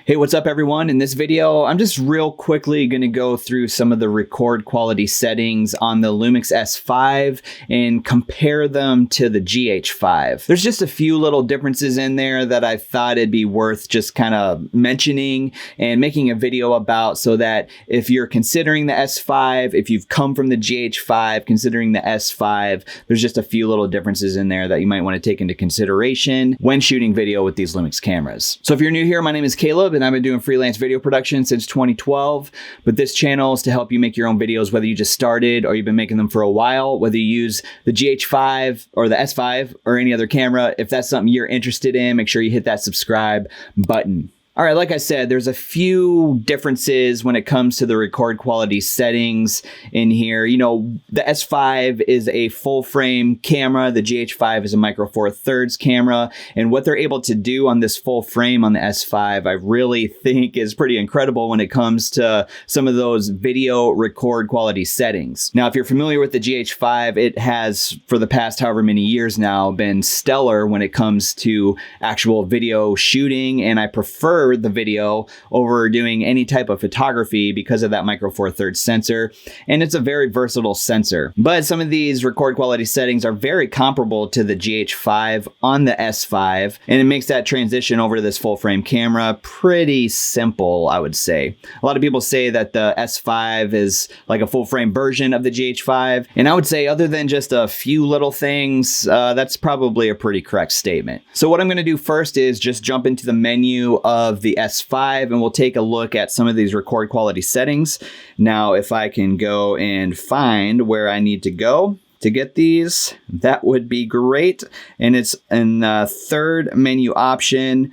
Hey, what's up everyone? In this video, I'm just real quickly going to go through some of the record quality settings on the Lumix S5 and compare them to the GH5. There's just a few little differences in there that I thought it'd be worth just kind of mentioning and making a video about, so that if you're considering the S5, if you've come from the GH5 considering the S5, there's just a few little differences in there that you might want to take into consideration when shooting video with these Lumix cameras. So if you're new here, my name is Caleb and I've been doing freelance video production since 2012, but this channel is to help you make your own videos, whether you just started or you've been making them for a while, whether you use the GH5 or the S5 or any other camera. If that's something you're interested in, make sure you hit that subscribe button. All right, like I said, there's a few differences when it comes to the record quality settings in here. You know, the S5 is a full frame camera. The GH5 is a micro four thirds camera. And what they're able to do on this full frame on the S5, I really think is pretty incredible when it comes to some of those video record quality settings. Now, if you're familiar with the GH5, it has, for the past however many years now, been stellar when it comes to actual video shooting. And I prefer the video over doing any type of photography because of that micro four thirds sensor, and it's a very versatile sensor. But some of these record quality settings are very comparable to the GH5 on the S5, and it makes that transition over to this full frame camera pretty simple, I would say. A lot of people say that the S5 is like a full frame version of the GH5, and I would say, other than just a few little things, that's probably a pretty correct statement. So what I'm going to do first is just jump into the menu of the S5 and we'll take a look at some of these record quality settings. Now, if I can go and find where I need to go to get these, that would be great. And it's in the third menu option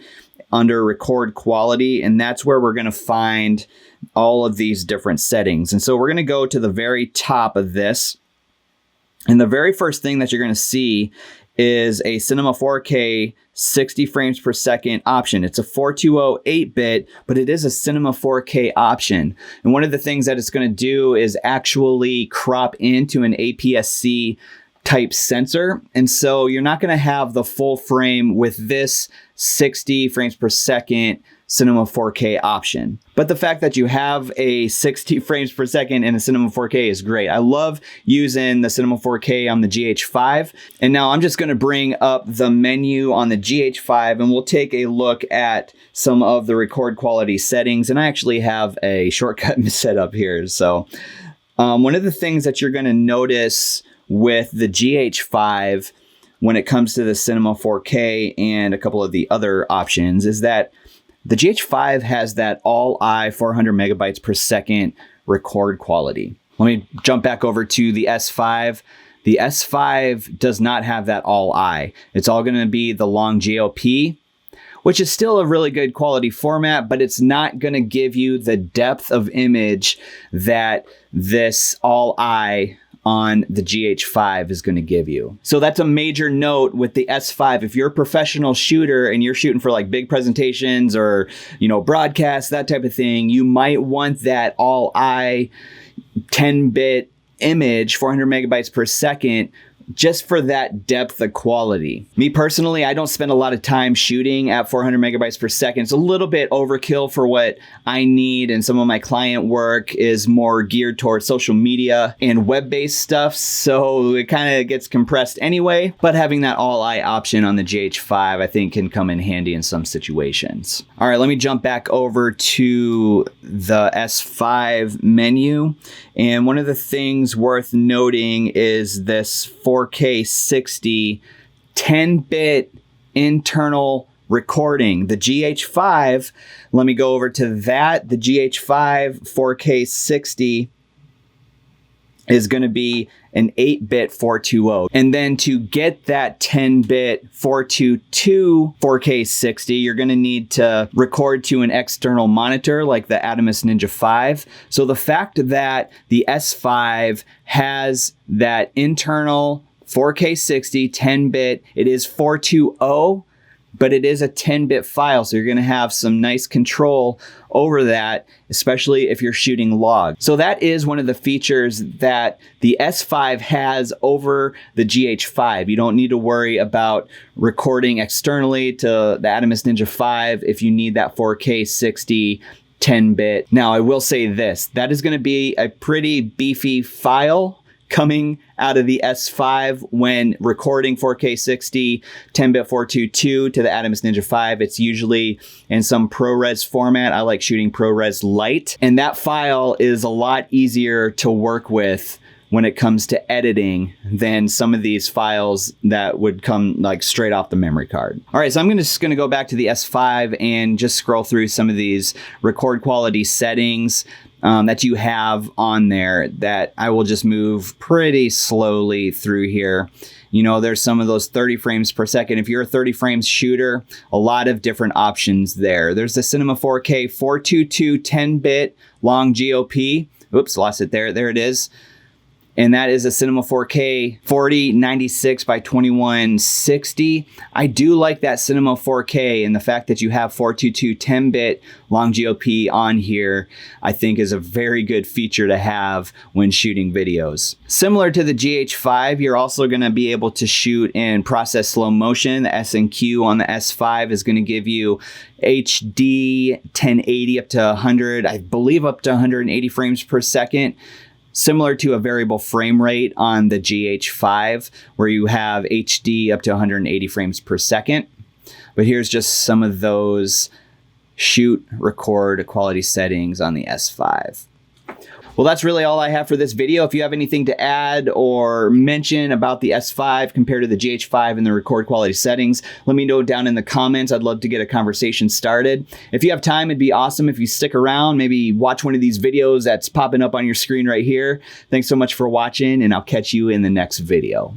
under record quality, and that's where we're going to find all of these different settings. And so we're going to go to the very top of this, and the very first thing that you're going to see is a Cinema 4K 60 frames per second option. It's a 420 8-bit, but it is a Cinema 4K option. And one of the things that it's going to do is actually crop into an APS-C type sensor. And so you're not going to have the full frame with this 60 frames per second Cinema 4K option. But the fact that you have a 60 frames per second in a Cinema 4K is great. I love using the Cinema 4K on the GH5. And now I'm just going to bring up the menu on the GH5 and we'll take a look at some of the record quality settings. And I actually have a shortcut set up here. So one of the things that you're going to notice with the GH5 when it comes to the Cinema 4K and a couple of the other options is that the GH5 has that all-I 400 megabytes per second record quality. Let me jump back over to the S5. The S5 does not have that all-I. It's all going to be the Long GOP, which is still a really good quality format, but it's not going to give you the depth of image that this all-I on the GH5 is going to give you. So that's a major note with the S5. If you're a professional shooter and you're shooting for like big presentations or, you know, broadcasts, that type of thing, you might want that all-I 10-bit image, 400 megabytes per second, just for that depth of quality. Me personally, I don't spend a lot of time shooting at 400 megabytes per second. It's a little bit overkill for what I need, and some of my client work is more geared towards social media and web-based stuff, so it kind of gets compressed anyway. But having that all-I option on the GH5, I think, can come in handy in some situations. All right, let me jump back over to the S5 menu. And one of the things worth noting is this 4K 60 10-bit internal recording. The GH5, let me go over to that. The GH5 4K 60 is going to be an 8-bit 420. And then to get that 10-bit 422 4K 60, you're going to need to record to an external monitor like the Atomos Ninja 5. So the fact that the S5 has that internal 4K 60 10-bit, it is 420, but it is a 10-bit file, so you're going to have some nice control over that, especially if you're shooting log. So that is one of the features that the S5 has over the GH5. You don't need to worry about recording externally to the Atomos Ninja 5 if you need that 4K 60 10-bit. Now, I will say this, that is going to be a pretty beefy file coming out of the S5 when recording 4K 60 10-bit 422 to the Atomos Ninja 5. It's usually in some ProRes format. I like shooting ProRes Lite, and that file is a lot easier to work with when it comes to editing than some of these files that would come like straight off the memory card. All right, so I'm just gonna go back to the S5 and just scroll through some of these record quality settings that you have on there that I will just move pretty slowly through here. You know, there's some of those 30 frames per second. If you're a 30 frames shooter, a lot of different options there. There's the Cinema 4K 422 10-bit Long GOP. Oops, lost it there. There it is. And that is a Cinema 4K 4096 by 2160. I do like that Cinema 4K, and the fact that you have 422 10-bit Long GOP on here, I think is a very good feature to have when shooting videos. Similar to the GH5, you're also going to be able to shoot in process slow motion. The S&Q on the S5 is going to give you HD 1080 up to 100, I believe up to 180 frames per second. Similar to a variable frame rate on the GH5, where you have HD up to 180 frames per second. But here's just some of those shoot, record quality settings on the S5. Well, that's really all I have for this video. If you have anything to add or mention about the S5 compared to the GH5 and the record quality settings, let me know down in the comments. I'd love to get a conversation started. If you have time, it'd be awesome if you stick around, maybe watch one of these videos that's popping up on your screen right here. Thanks so much for watching, and I'll catch you in the next video.